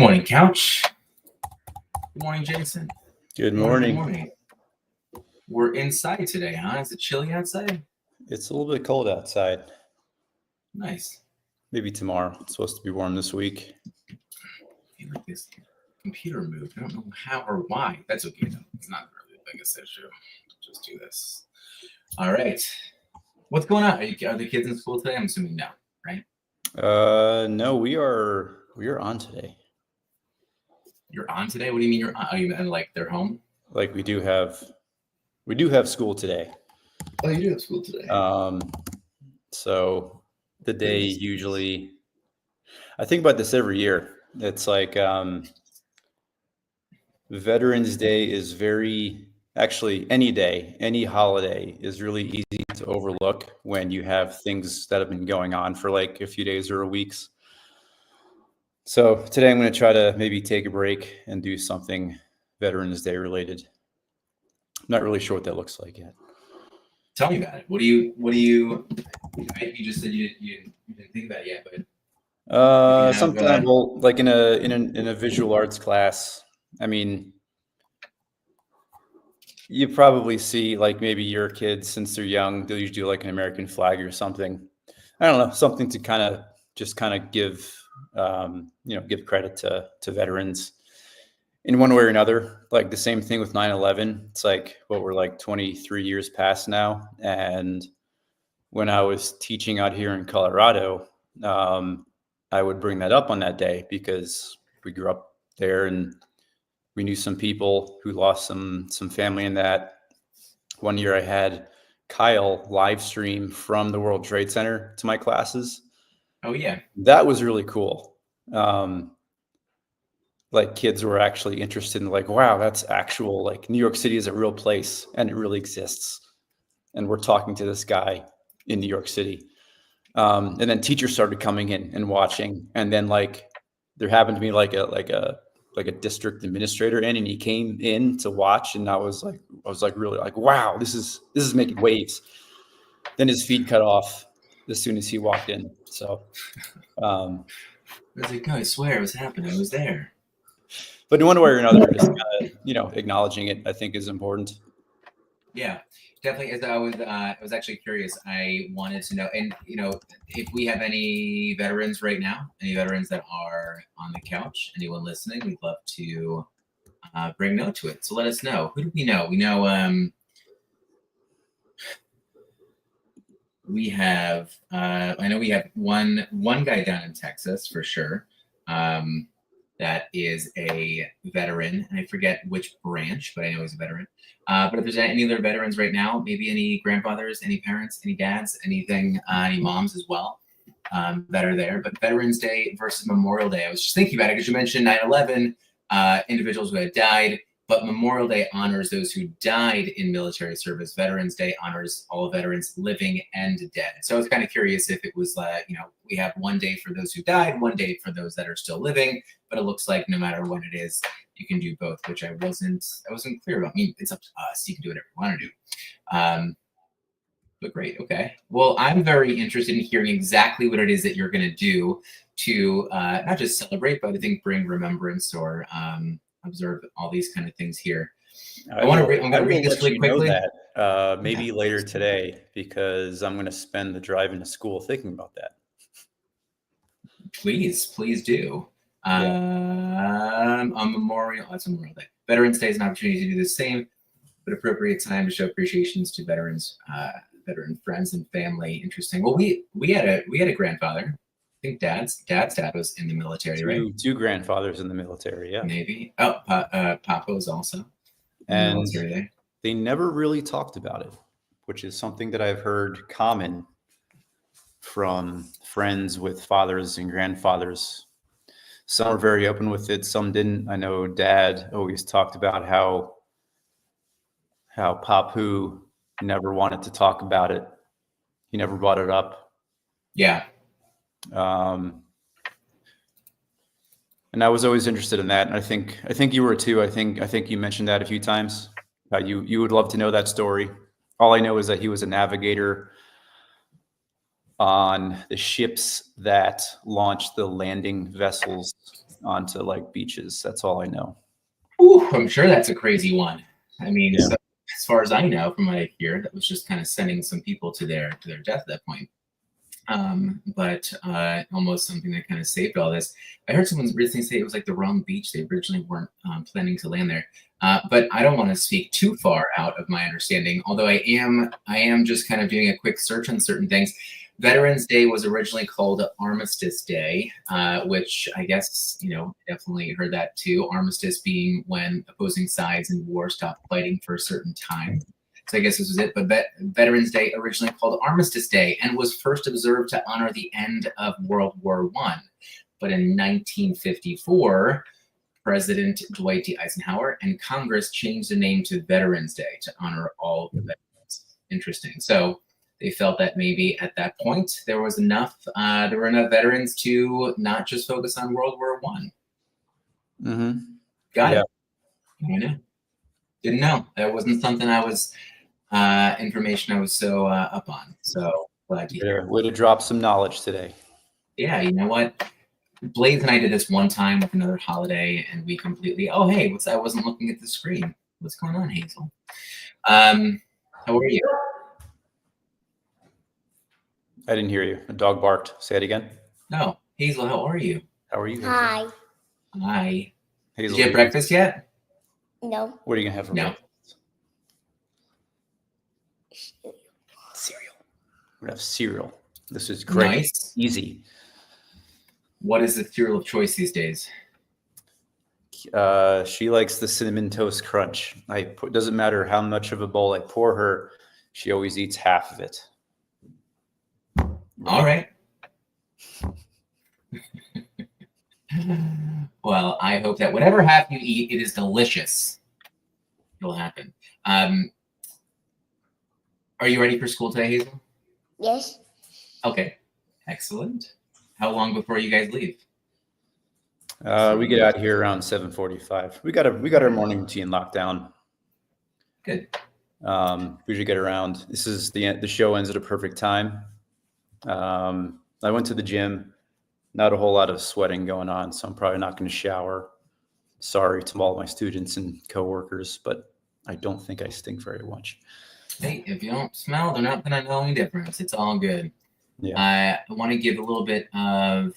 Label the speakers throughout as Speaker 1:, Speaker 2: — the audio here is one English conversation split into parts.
Speaker 1: morning, Couch. Good morning, Jason.
Speaker 2: Good morning.
Speaker 1: Good morning. We're inside today, huh? Is it chilly outside?
Speaker 2: It's a little bit cold outside.
Speaker 1: Nice.
Speaker 2: Maybe tomorrow. It's supposed to be warm this week.
Speaker 1: I feel like this computer moved. I don't know how or why. That's okay, though. It's not really the biggest issue. Just do this. All right. What's going on? Are the kids in school today? I'm assuming no, right?
Speaker 2: No, we are on today.
Speaker 1: You're on today? What do you mean you're on? Oh, you mean like they're home?
Speaker 2: Like we do have school today.
Speaker 1: Oh, you do have school today.
Speaker 2: So the day usually, I think about this every year. It's like Veterans Day is actually any day, any holiday is really easy to overlook when you have things that have been going on for like a few days or weeks. So today I'm going to try to maybe take a break and do something Veterans Day related. I'm not really sure what that looks like yet.
Speaker 1: Tell me about it. What do you? You just said you didn't think about it yet, but
Speaker 2: sometimes, well, like in a visual arts class. I mean, you probably see like maybe your kids, since they're young, they'll usually do like an American flag or something. I don't know, something to kind of give give credit to veterans in one way or another. Like the same thing with 9/11. It's like, we're like 23 years past now. And when I was teaching out here in Colorado, I would bring that up on that day because we grew up there and we knew some people who lost some family in that. One year I had Kyle live stream from the World Trade Center to my classes.
Speaker 1: Oh yeah.
Speaker 2: That was really cool. Like kids were actually interested in like, wow, that's actual, like New York City is a real place and it really exists. And we're talking to this guy in New York City. And then teachers started coming in and watching. And then like there happened to be like a district administrator in, and he came in to watch. And I was like really like, wow, this is making waves. Then his feed cut off as soon as he walked in. So,
Speaker 1: I was like, no, I swear it was happening. It was there.
Speaker 2: But in one way or another, just acknowledging it, I think, is important.
Speaker 1: Yeah, definitely. As I was actually curious. I wanted to know, and if we have any veterans right now, any veterans that are on the couch, anyone listening, we'd love to bring note to it. So let us know. Who do we know? We know. We have. I know we have one guy down in Texas for sure. That is a veteran, and I forget which branch, but I know he's a veteran. But if there's any other veterans right now, maybe any grandfathers, any parents, any dads, anything, any moms as well, that are there. But Veterans Day versus Memorial Day, I was just thinking about it because you mentioned 9/11, individuals who had died, but Memorial Day honors those who died in military service. Veterans Day honors all veterans living and dead. So I was kind of curious if it was, we have one day for those who died, one day for those that are still living, but it looks like no matter when it is, you can do both, which I wasn't clear about. I mean, it's up to us. You can do whatever you want to do. But great. Okay. Well, I'm very interested in hearing exactly what it is that you're going to do to not just celebrate, but I think bring remembrance or observe all these kind of things here. I'm going to read this really quickly.
Speaker 2: Maybe later today, because I'm going to spend the drive into school thinking about that.
Speaker 1: Please do. On Memorial Day. Veterans Day is an opportunity to do the same, but appropriate time to show appreciations to veterans, veteran friends and family. Interesting. Well, we had a grandfather. I think dad's dad was in the military, right?
Speaker 2: Two grandfathers in the military, yeah.
Speaker 1: Maybe. Oh, Papa was also in the military there.
Speaker 2: They never really talked about it, which is something that I've heard common from friends with fathers and grandfathers. Some are very open with it, some didn't. I know Dad always talked about how Papu never wanted to talk about it. He never brought it up.
Speaker 1: Yeah.
Speaker 2: And I was always interested in that. And I think you were too. I think you mentioned that a few times. You would love to know that story. All I know is that he was a navigator on the ships that launched the landing vessels onto like beaches. That's all I know.
Speaker 1: Ooh, I'm sure that's a crazy one. I mean,
Speaker 2: Yeah.
Speaker 1: so, as far as I know, from what I hear, that was just kind of sending some people to their death at that point. But almost something that kind of saved all this. I heard someone recently say it was like the wrong beach. They originally weren't planning to land there. But I don't want to speak too far out of my understanding. Although I am just kind of doing a quick search on certain things. Veterans Day was originally called Armistice Day, which I guess, definitely heard that too. Armistice being when opposing sides in war stopped fighting for a certain time. So I guess this was it. But Veterans Day originally called Armistice Day and was first observed to honor the end of World War I. But in 1954, President Dwight D. Eisenhower and Congress changed the name to Veterans Day to honor all the veterans. Interesting. So they felt that maybe at that point there were enough veterans to not just focus on World War I.
Speaker 2: Mm-hmm.
Speaker 1: Got it. I know. Didn't know. That wasn't something I was information I was so up on. So glad to hear.
Speaker 2: Way to drop some knowledge today.
Speaker 1: Yeah, you know what? Blaze and I did this one time with another holiday, and we completely. Oh, hey, I wasn't looking at the screen. What's going on, Hazel? How are you?
Speaker 2: I didn't hear you. A dog barked. Say it again.
Speaker 1: No, Hazel. How are you?
Speaker 2: How are you, Hazel?
Speaker 3: Hi.
Speaker 1: Hi.
Speaker 2: Hazel,
Speaker 1: Did you have breakfast yet?
Speaker 3: No.
Speaker 2: What are you gonna have for
Speaker 1: No.
Speaker 2: breakfast? Cereal. We're gonna have cereal. This is great.
Speaker 1: Nice.
Speaker 2: Easy.
Speaker 1: What is the cereal of choice these days?
Speaker 2: She likes the cinnamon toast crunch. Doesn't matter how much of a bowl I pour her, she always eats half of it.
Speaker 1: All right. Well, I hope that whatever half you eat, it is delicious. It'll happen. Are you ready for school today, Hazel?
Speaker 3: Yes.
Speaker 1: Okay. Excellent. How long before you guys leave?
Speaker 2: We get out of here around 7:45. We got our morning routine locked down.
Speaker 1: Good.
Speaker 2: We usually get around. This is the show ends at a perfect time. I went to the gym. Not a whole lot of sweating going on, so I'm probably not going to shower. Sorry to all my students and coworkers, but I don't think I stink very much.
Speaker 1: Hey, if you don't smell, they're not going to know any difference. It's all good.
Speaker 2: Yeah.
Speaker 1: I want to give a little bit of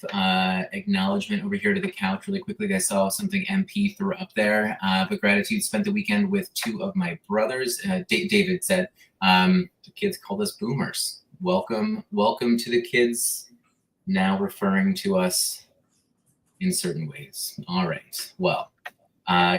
Speaker 1: acknowledgement over here to the couch really quickly. I saw something MP threw up there. But gratitude, spent the weekend with two of my brothers. David said, the kids called us boomers. Welcome to the kids now referring to us in certain ways. All right. Well,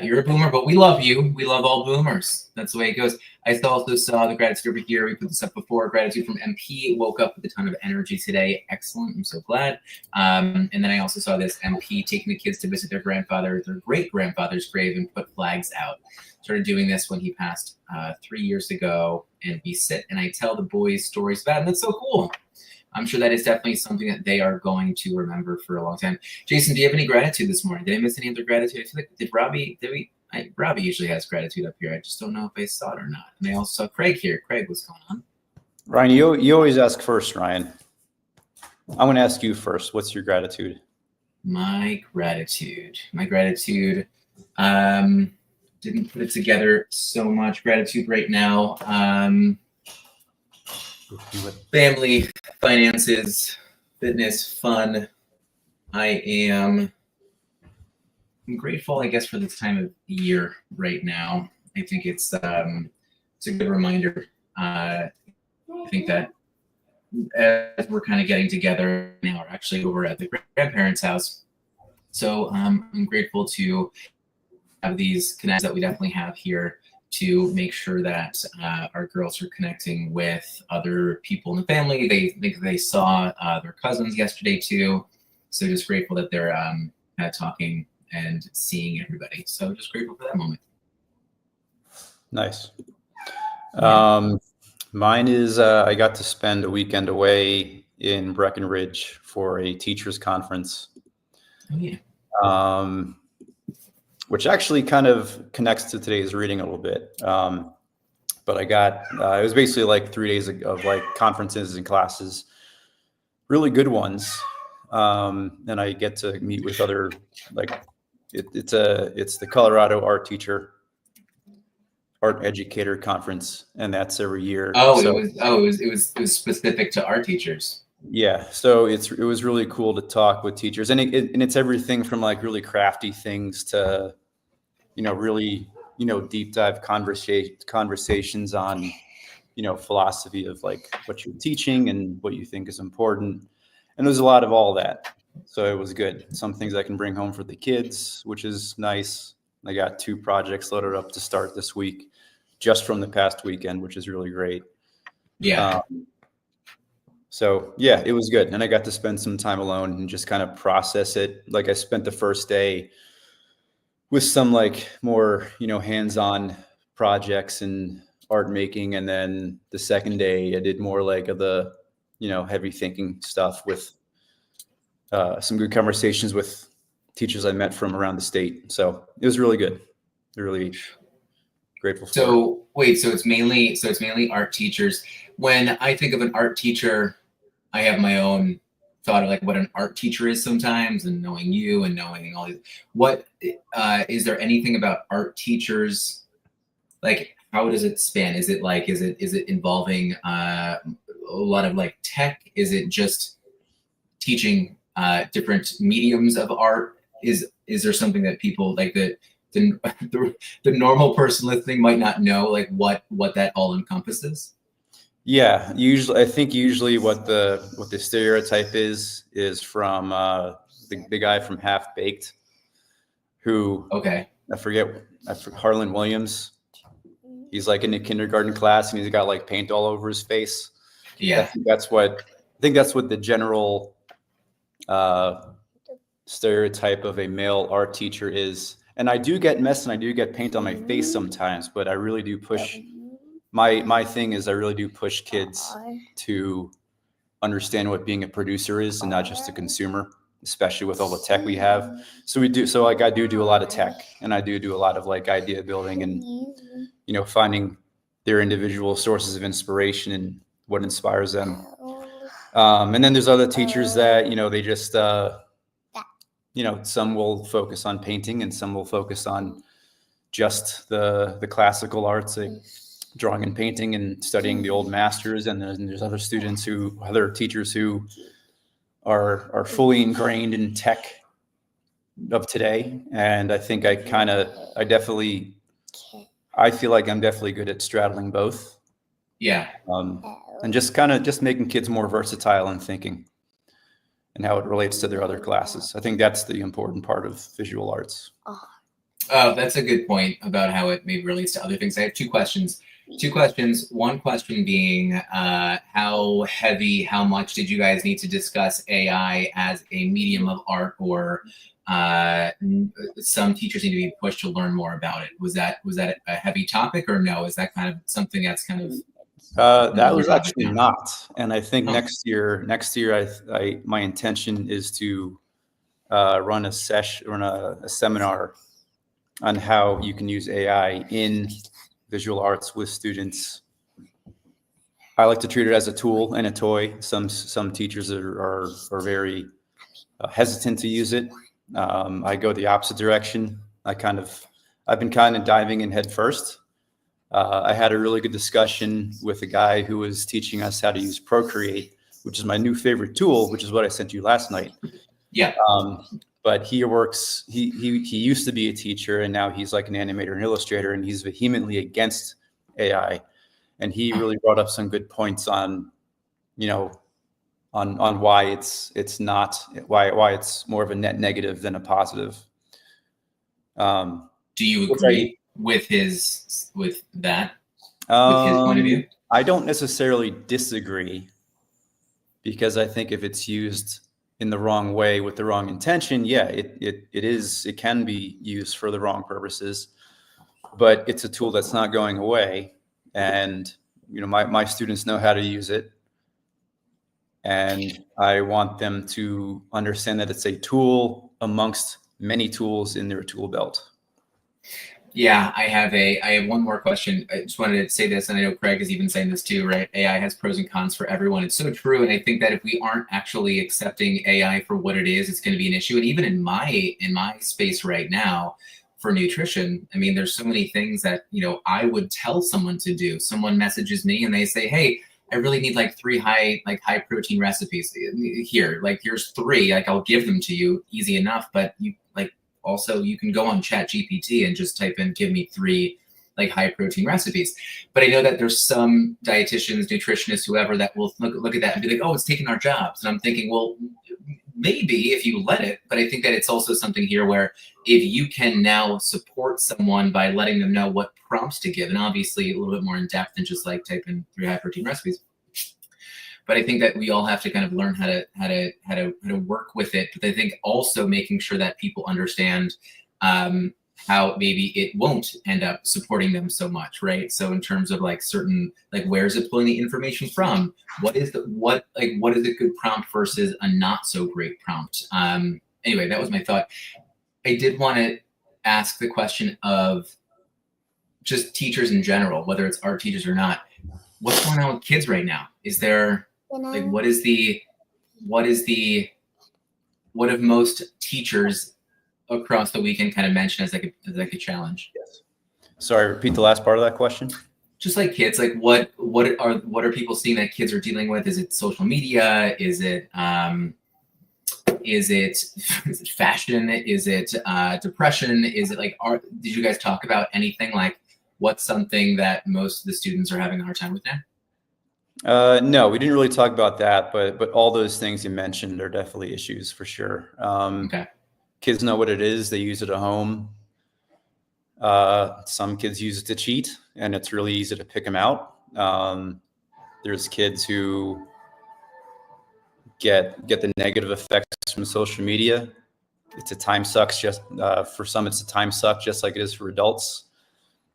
Speaker 1: you're a boomer, but we love you. We love all boomers. That's the way it goes. I also saw the gratitude over here. We put this up before. Gratitude from MP. Woke up with a ton of energy today. Excellent. I'm so glad. And then I also saw this MP taking the kids to visit their great grandfather's grave and put flags out. Started doing this when he passed 3 years ago. And we sit and I tell the boys stories about him. That's so cool. I'm sure that is definitely something that they are going to remember for a long time. Jason, do you have any gratitude this morning? Did I miss any other gratitude? I feel like Robbie usually has gratitude up here. I just don't know if I saw it or not. And I also saw Craig here. Craig, what's going on?
Speaker 2: Ryan, you always ask first, Ryan. I'm going to ask you first. What's your gratitude?
Speaker 1: My gratitude. Didn't put it together so much. Gratitude right now. Family, finances, fitness, fun. I'm grateful, I guess, for this time of year right now. I think it's a good reminder. I think that as we're kind of getting together now, we're actually over at the grandparents' house. So I'm grateful to have these connections that we definitely have here to make sure that our girls are connecting with other people in the family. They think they saw their cousins yesterday too. So just grateful that they're kind of talking and seeing everybody. So just grateful for that moment.
Speaker 2: Nice. Mine is I got to spend a weekend away in Breckenridge for a teachers conference.
Speaker 1: Oh, yeah.
Speaker 2: Which actually kind of connects to today's reading a little bit. But I got, it was basically like 3 days of like conferences and classes, really good ones. and I get to meet with other, like, it's the Colorado Art Educator Conference, and that's every year.
Speaker 1: It was specific to art teachers.
Speaker 2: Yeah, so it was really cool to talk with teachers, and it's everything from like really crafty things to, really, deep dive conversations on, philosophy of like what you're teaching and what you think is important. And there's a lot of all that. So it was good. Some things I can bring home for the kids, which is nice. I got 2 projects loaded up to start this week, just from the past weekend, which is really great.
Speaker 1: Yeah.
Speaker 2: So yeah, it was good. And I got to spend some time alone and just kind of process it. Like I spent the first day with some like more, hands-on projects and art making. And then the second day I did more like of the, heavy thinking stuff with some good conversations with teachers I met from around the state. So it was really good. Really grateful for it.
Speaker 1: So wait, so it's mainly art teachers. When I think of an art teacher, I have my own thought of like what an art teacher is sometimes, and knowing you and knowing all these. What is there anything about art teachers? Like, how does it span? Is it involving a lot of like tech? Is it just teaching different mediums of art? Is there something that people like the normal person listening might not know, like what that all encompasses?
Speaker 2: Yeah, I think what the stereotype is from the guy from Half Baked, who I forget Harlan Williams. He's like in a kindergarten class and he's got like paint all over his face.
Speaker 1: Yeah,
Speaker 2: I think that's what the general stereotype of a male art teacher is. And I do get mess and I do get paint on my face sometimes, but I really do push. My thing is I really do push kids to understand what being a producer is and not just a consumer, especially with all the tech we have. So I do a lot of tech, and I do a lot of like idea building and, finding their individual sources of inspiration and what inspires them. And then there's other teachers that, they just, some will focus on painting and some will focus on just the classical arts, like drawing and painting and studying the old masters. And then there's other teachers who are fully ingrained in tech of today. And I think I feel like I'm definitely good at straddling both.
Speaker 1: Yeah.
Speaker 2: And just making kids more versatile in thinking and how it relates to their other classes. I think that's the important part of visual arts.
Speaker 1: Oh, that's a good point about how it maybe relates to other things. I have 2 questions. 2 questions. One question being, how much did you guys need to discuss AI as a medium of art, or some teachers need to be pushed to learn more about it? Was that a heavy topic, or no? Is that kind of something that's kind of
Speaker 2: that was actually not. And I think next year, my intention is to run a seminar on how you can use AI in visual arts with students. I like to treat it as a tool and a toy. Some teachers are very hesitant to use it. I go the opposite direction. I've been kind of diving in head first. I had a really good discussion with a guy who was teaching us how to use Procreate, which is my new favorite tool, which is what I sent you last night.
Speaker 1: Yeah.
Speaker 2: But he used to be a teacher, and now he's like an animator and illustrator, and he's vehemently against AI. And he really brought up some good points on why it's more of a net negative than a positive.
Speaker 1: Do you agree with his point of view?
Speaker 2: I don't necessarily disagree, because I think if it's used in the wrong way with the wrong intention, it can be used for the wrong purposes, but it's a tool that's not going away. And, my students know how to use it, and I want them to understand that it's a tool amongst many tools in their tool belt.
Speaker 1: Yeah, I have one more question. I just wanted to say this, and I know Craig is even saying this too, right? AI has pros and cons for everyone. It's so true, and I think that if we aren't actually accepting AI for what it is, it's going to be an issue. And even in my space right now for nutrition, I mean, there's so many things that I would tell someone to do. Someone messages me and they say, "Hey, I really need like 3 high protein recipes here. Like here's 3. Like I'll give them to you, easy enough. But also, you can go on Chat GPT and just type in, give me 3 like high protein recipes. But I know that there's some dietitians, nutritionists, whoever that will look at that and be like, oh, it's taking our jobs. And I'm thinking, well, maybe if you let it, but I think that it's also something here where if you can now support someone by letting them know what prompts to give, and obviously a little bit more in depth than just like type in 3 high protein recipes. But I think that we all have to kind of learn how to work with it. But I think also making sure that people understand how maybe it won't end up supporting them so much, right? So in terms of like certain, like where is it pulling the information from? What is a good prompt versus a not so great prompt? Anyway, that was my thought. I did want to ask the question of just teachers in general, whether it's art teachers or not. What's going on with kids right now? Is there like what have most teachers across the weekend kind of mentioned as like a challenge?
Speaker 2: Yes. Sorry, repeat the last part of that question.
Speaker 1: Just like kids, like what are people seeing that kids are dealing with? Is it social media? Is it fashion? Is it depression? Is it like did you guys talk about anything like what's something that most of the students are having a hard time with now?
Speaker 2: No, we didn't really talk about that, but all those things you mentioned are definitely issues for sure.
Speaker 1: Okay.
Speaker 2: Kids know what it is. They use it at home. Some kids use it to cheat, and it's really easy to pick them out. There's kids who get the negative effects from social media. It's a time suck. For some, it's a time suck, just like it is for adults.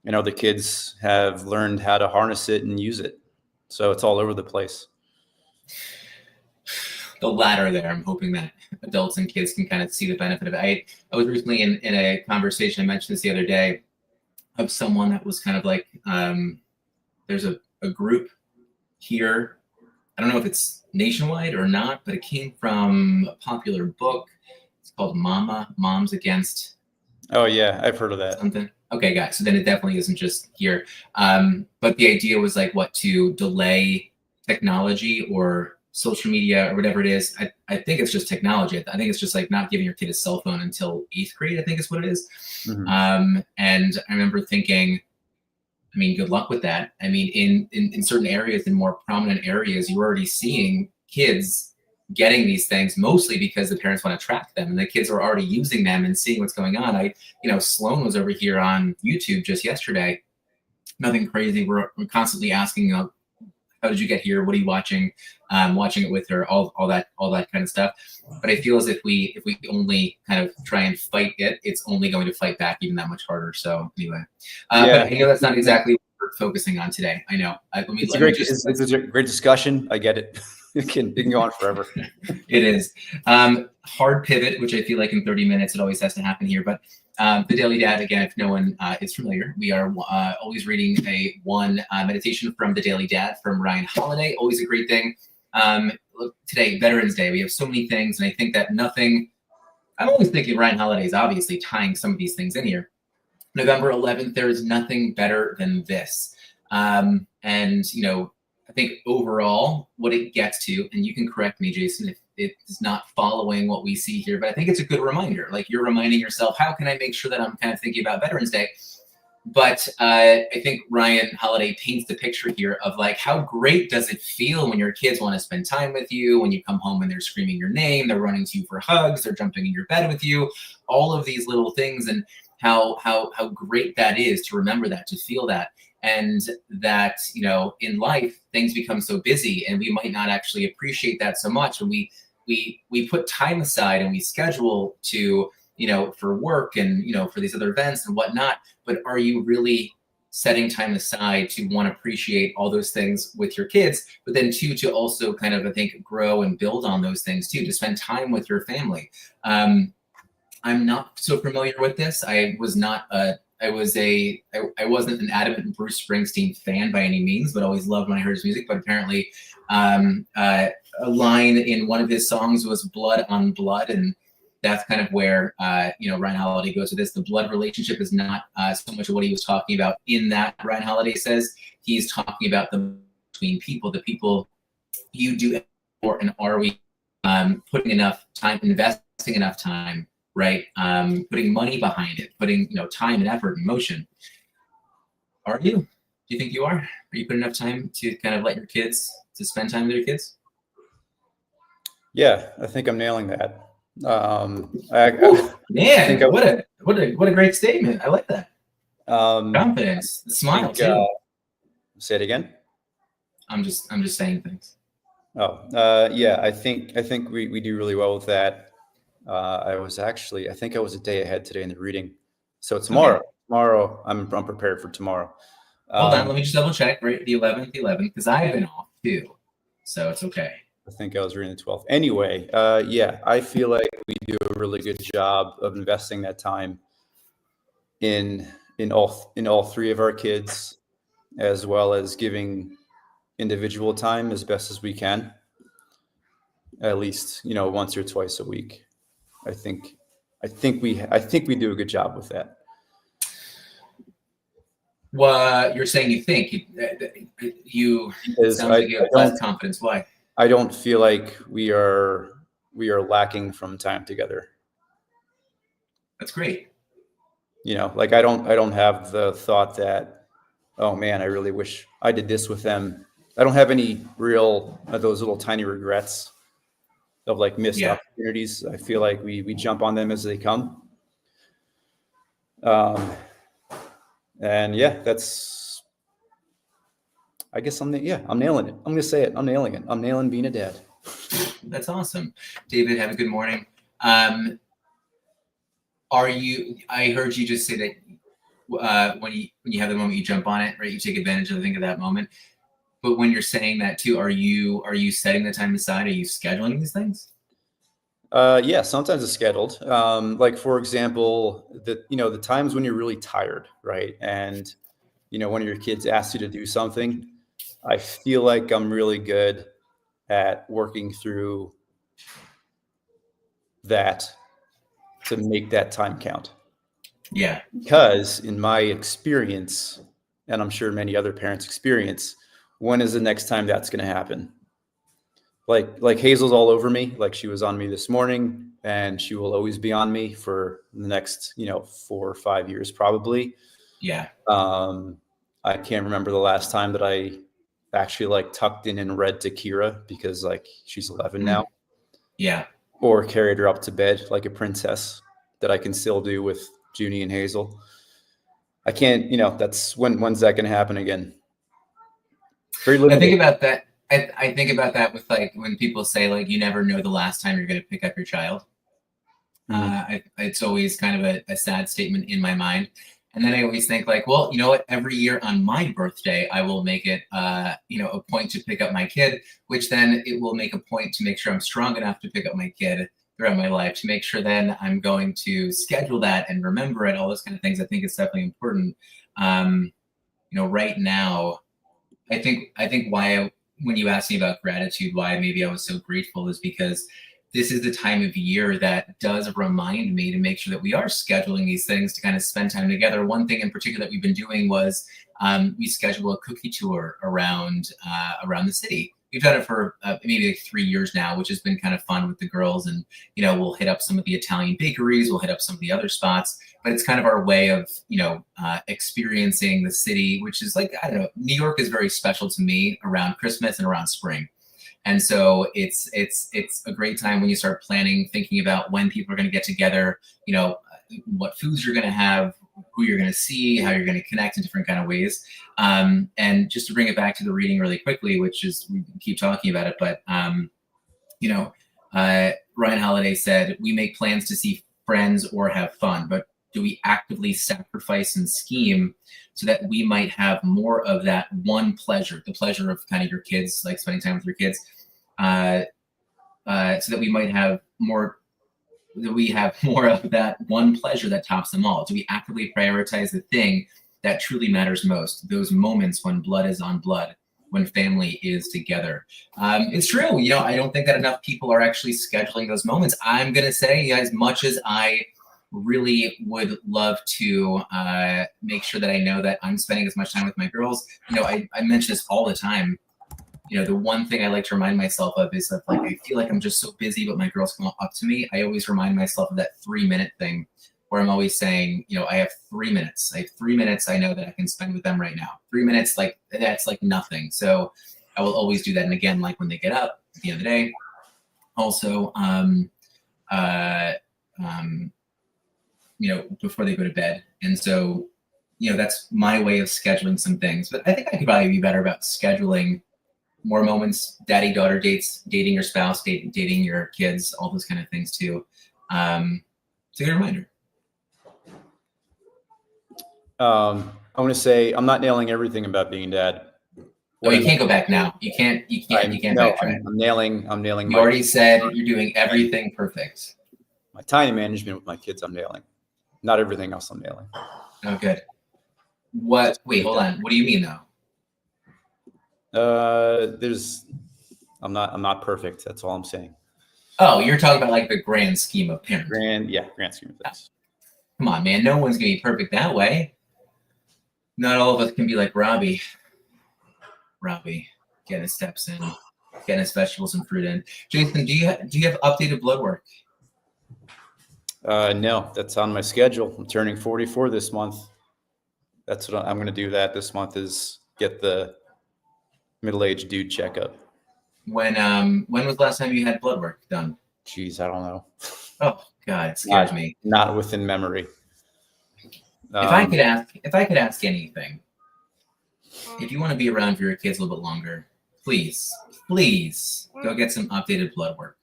Speaker 2: And other kids have learned how to harness it and use it. So it's all over the place.
Speaker 1: The latter there, I'm hoping that adults and kids can kind of see the benefit of it. I was recently in a conversation, I mentioned this the other day, of someone that was kind of like, there's a group here. I don't know if it's nationwide or not, but it came from a popular book. It's called Moms Against.
Speaker 2: Oh yeah, I've heard of that.
Speaker 1: Something. Okay, guys. So then it definitely isn't just here. But the idea was like to delay technology or social media or whatever it is. I think it's just technology. I think it's just like not giving your kid a cell phone until 8th grade, I think is what it is. Mm-hmm. And I remember thinking, I mean, good luck with that. I mean, in certain areas, in more prominent areas, you're already seeing kids getting these things mostly because the parents want to track them and the kids are already using them and seeing what's going on. Sloan was over here on YouTube just yesterday. Nothing crazy. We're constantly asking, how did you get here? What are you watching? Watching it with her, all that kind of stuff. But I feel as if we only kind of try and fight it, it's only going to fight back even that much harder. So anyway, but I know that's not exactly what we're focusing on today. I know. It's
Speaker 2: a great discussion. I get it. It can go on forever.
Speaker 1: It is. Hard pivot, which I feel like in 30 minutes, it always has to happen here. But the Daily Dad, again, if no one is familiar, we are always reading one meditation from the Daily Dad from Ryan Holiday. Always a great thing. Look, today, Veterans Day, we have so many things. And I think that I'm always thinking Ryan Holiday is obviously tying some of these things in here. November 11th, there is nothing better than this. I think overall what it gets to, and you can correct me, Jason, if it is not following what we see here, but I think it's a good reminder. Like you're reminding yourself, how can I make sure that I'm kind of thinking about Veterans Day? But I think Ryan Holiday paints the picture here of like, how great does it feel when your kids want to spend time with you, when you come home and they're screaming your name, they're running to you for hugs, they're jumping in your bed with you, all of these little things, and how great that is to remember that, to feel that. And that, in life, things become so busy and we might not actually appreciate that so much. And we put time aside and we schedule to, for work and, for these other events and whatnot. But are you really setting time aside to want to appreciate all those things with your kids, but then two, to also kind of, I think, grow and build on those things too, to spend time with your family. I'm not so familiar with this. I was not a wasn't an adamant Bruce Springsteen fan by any means, but always loved when I heard his music. But apparently, a line in one of his songs was "blood on blood," and that's kind of where Ryan Holiday goes with this. The blood relationship is not so much of what he was talking about in that. Ryan Holiday says he's talking about the between people, the people you do for, and are we putting enough time, investing enough time, right? Putting money behind it, putting time and effort and motion. Are you? Do you think you are? Are you putting enough time to kind of let your kids to spend time with your kids?
Speaker 2: Yeah, I think I'm nailing that.
Speaker 1: Man, what a great statement. I like that. Confidence, the smile too.
Speaker 2: Say it again.
Speaker 1: I'm just saying things.
Speaker 2: Yeah, I think we do really well with that. I think I was a day ahead today in the reading. So tomorrow, I'm prepared for tomorrow.
Speaker 1: Hold on, let me just double check. Right, the 11th, because I've been off too, so it's okay.
Speaker 2: I think I was reading the 12th. Anyway, yeah, I feel like we do a really good job of investing that time in all three of our kids, as well as giving individual time as best as we can, at least once or twice a week. I think we do a good job with that.
Speaker 1: Well, you're saying you think you sounds like you have less confidence. Why?
Speaker 2: I don't feel like we are lacking from time together.
Speaker 1: That's great.
Speaker 2: Like I don't have the thought that, oh man, I really wish I did this with them. I don't have any real those little tiny regrets of like missed opportunities. I feel like we jump on them as they come. And yeah, I guess I'm nailing it. I'm going to say it. I'm nailing it. I'm nailing being a dad.
Speaker 1: That's awesome. David, have a good morning. I heard you just say that when you have the moment, you jump on it, right? You take advantage of that moment. But when you're saying that too, are you setting the time aside? Are you scheduling these things?
Speaker 2: Yeah, sometimes it's scheduled. Like for example, the times when you're really tired, right? And one of your kids asks you to do something, I feel like I'm really good at working through that to make that time count.
Speaker 1: Yeah.
Speaker 2: Because in my experience, and I'm sure many other parents experience, when is the next time that's going to happen? Like Hazel's all over me. Like she was on me this morning, and she will always be on me for the next 4 or 5 years probably.
Speaker 1: Yeah.
Speaker 2: I can't remember the last time that I actually tucked in and read to Kira, because she's 11 now.
Speaker 1: Yeah.
Speaker 2: Or carried her up to bed like a princess, that I can still do with Junie and Hazel. I can't, that's when's that going to happen again? Very limited.
Speaker 1: I think about that. I think about that with when people say you never know the last time you're going to pick up your child. Mm-hmm. It's always kind of a sad statement in my mind. And then I always think well, you know what? Every year on my birthday, I will make it, a point to pick up my kid, which then it will make a point to make sure I'm strong enough to pick up my kid throughout my life, to make sure then I'm going to schedule that and remember it, all those kind of things. I think it's definitely important. Right now, I think why, when you asked me about gratitude, why maybe I was so grateful is because this is the time of year that does remind me to make sure that we are scheduling these things to kind of spend time together. One thing in particular that we've been doing was we schedule a cookie tour around the city. We've done it for maybe 3 years now, which has been kind of fun with the girls. And, we'll hit up some of the Italian bakeries, we'll hit up some of the other spots, but it's kind of our way of, experiencing the city, which is I don't know, New York is very special to me around Christmas and around spring. And so it's a great time when you start planning, thinking about when people are going to get together, what foods you're going to have, who you're going to see, how you're going to connect in different kind of ways. And just to bring it back to the reading really quickly, which is, we keep talking about it, but, Ryan Holiday said, we make plans to see friends or have fun, but do we actively sacrifice and scheme so that we might have more of that one pleasure, the pleasure of kind of your kids, spending time with your kids, so that we might have more do we have more of that one pleasure that tops them all? Do we actively prioritize the thing that truly matters most? Those moments when blood is on blood, when family is together. It's true. You know, I don't think that enough people are actually scheduling those moments. I'm going to say, as much as I really would love to make sure that I know that I'm spending as much time with my girls, you know, I mention this all the time. You know, the one thing I like to remind myself of is that, like, I feel like I'm just so busy, but my girls come up to me. I always remind myself of that 3-minute thing where I'm always saying, you know, I have 3 minutes. I have 3 minutes I know that I can spend with them right now. 3 minutes, like, that's like nothing. So I will always do that. And again, like when they get up at the end of the day, also, you know, before they go to bed. And so, you know, that's my way of scheduling some things. But I think I could probably be better about scheduling more moments, daddy-daughter dates, dating your spouse, dating your kids, all those kind of things too. It's a good reminder.
Speaker 2: I want to say I'm not nailing everything about being dad.
Speaker 1: Oh, you can't go back now. You can't backtrack.
Speaker 2: I'm nailing.
Speaker 1: You already said you're doing everything perfect.
Speaker 2: My time management with my kids, I'm nailing. Not everything else I'm nailing.
Speaker 1: Oh, good. What? Wait, hold on. What do you mean though?
Speaker 2: I'm not perfect. That's all I'm saying.
Speaker 1: Oh, you're talking about like the grand scheme of parenting.
Speaker 2: Grand scheme of things.
Speaker 1: Come on, man. No one's gonna be perfect that way. Not all of us can be like Robbie. Getting his steps in, getting his vegetables and fruit in. Jason, do you have updated blood work?
Speaker 2: No, that's on my schedule. I'm turning 44 this month. That's what I'm going to do. That this month is get the middle-aged dude checkup.
Speaker 1: When was the last time you had blood work done?
Speaker 2: Jeez, I don't know.
Speaker 1: Oh God, it scares me.
Speaker 2: Not within memory.
Speaker 1: If I could ask anything, if you want to be around for your kids a little bit longer, please go get some updated blood work.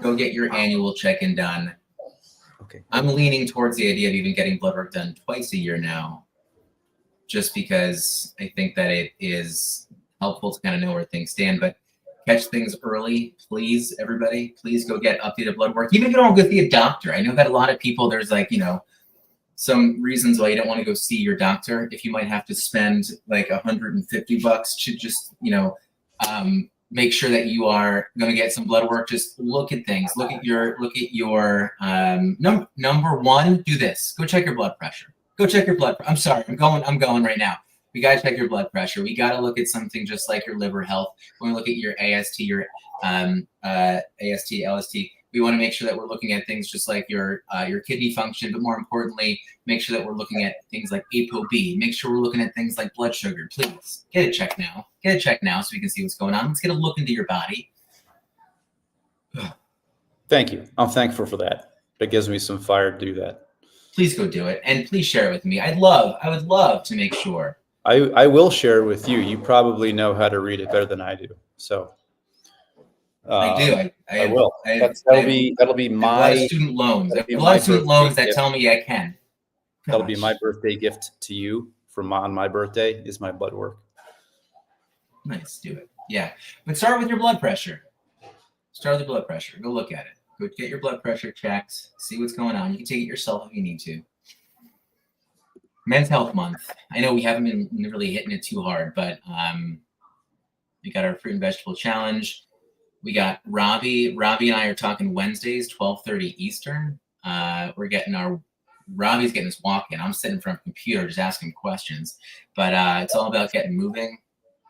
Speaker 1: Go get your annual check-in done.
Speaker 2: Okay.
Speaker 1: I'm leaning towards the idea of even getting blood work done twice a year now, just because I think that it is helpful to kind of know where things stand. But catch things early, please, everybody. Please go get updated blood work. Even if you don't go see a doctor. I know that a lot of people, there's like, you know, some reasons why you don't want to go see your doctor. If you might have to spend like $150 to just, you know, make sure that you are going to get some blood work. Just look at things. Look at your number one. Do this. Go check your blood pressure. Go check your blood. I'm sorry. I'm going right now. We got to check your blood pressure. We got to look at something just like your liver health. When we look at your AST, your AST, LST, we want to make sure that we're looking at things just like your kidney function, but more importantly, make sure that we're looking at things like ApoB. Make sure we're looking at things like blood sugar. Please get it checked now. Get it checked now so we can see what's going on. Let's get a look into your body.
Speaker 2: Thank you. I'm thankful for that. That gives me some fire to do that.
Speaker 1: Please go do it, and please share it with me. I would love to make sure.
Speaker 2: I will share it with you. You probably know how to read it better than I do. So
Speaker 1: I do.
Speaker 2: I will. That'll be my
Speaker 1: a lot of student loans. A lot of student loans that tell me I can.
Speaker 2: That'll be my birthday gift to you on my birthday is my blood work.
Speaker 1: Nice, do it. Yeah, but start with your blood pressure. Start with your blood pressure. Go look at it. Go get your blood pressure checked. See what's going on. You can take it yourself if you need to. Men's Health Month. I know we haven't been really hitting it too hard, but we got our fruit and vegetable challenge. We got Robbie. Robbie and I are talking Wednesdays, 12:30 Eastern. Robbie's getting his walk in. I'm sitting in front of a computer just asking questions. But it's all about getting moving.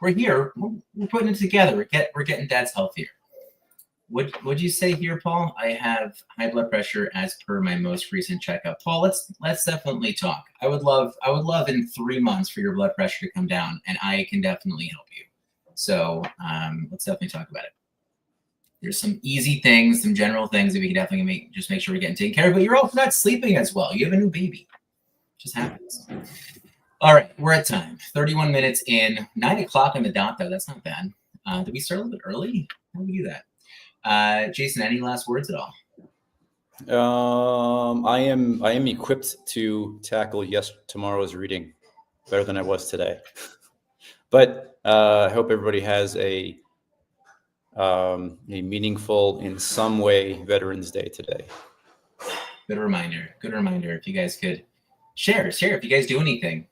Speaker 1: We're here. We're putting it together. We're getting Dad's healthier. Would you say here, Paul? I have high blood pressure as per my most recent checkup. Paul, let's definitely talk. I would love in 3 months for your blood pressure to come down, and I can definitely help you. So let's definitely talk about it. There's some easy things, some general things that we can definitely make sure we're getting taken care of. But you're also not sleeping as well. You have a new baby. It just happens. All right, we're at time. 31 minutes in. 9 o'clock on the dot, though. That's not bad. Did we start a little bit early? How did we do that? Jason, any last words at all?
Speaker 2: I am equipped to tackle tomorrow's reading better than I was today. But I hope everybody has a meaningful, in some way, Veterans Day today.
Speaker 1: Good reminder. Good reminder. If you guys could share if you guys do anything,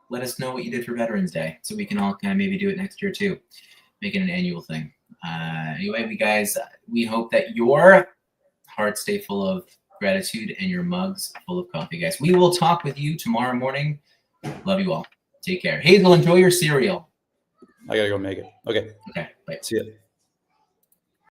Speaker 1: let us know what you did for Veterans Day so we can all kind of maybe do it next year too. Make it an annual thing. Anyway, we hope that your hearts stay full of gratitude and your mugs full of coffee, guys. We will talk with you tomorrow morning. Love you all. Take care. Hazel, enjoy your cereal.
Speaker 2: I gotta go make it. Okay.
Speaker 1: Okay. Bye.
Speaker 2: See ya.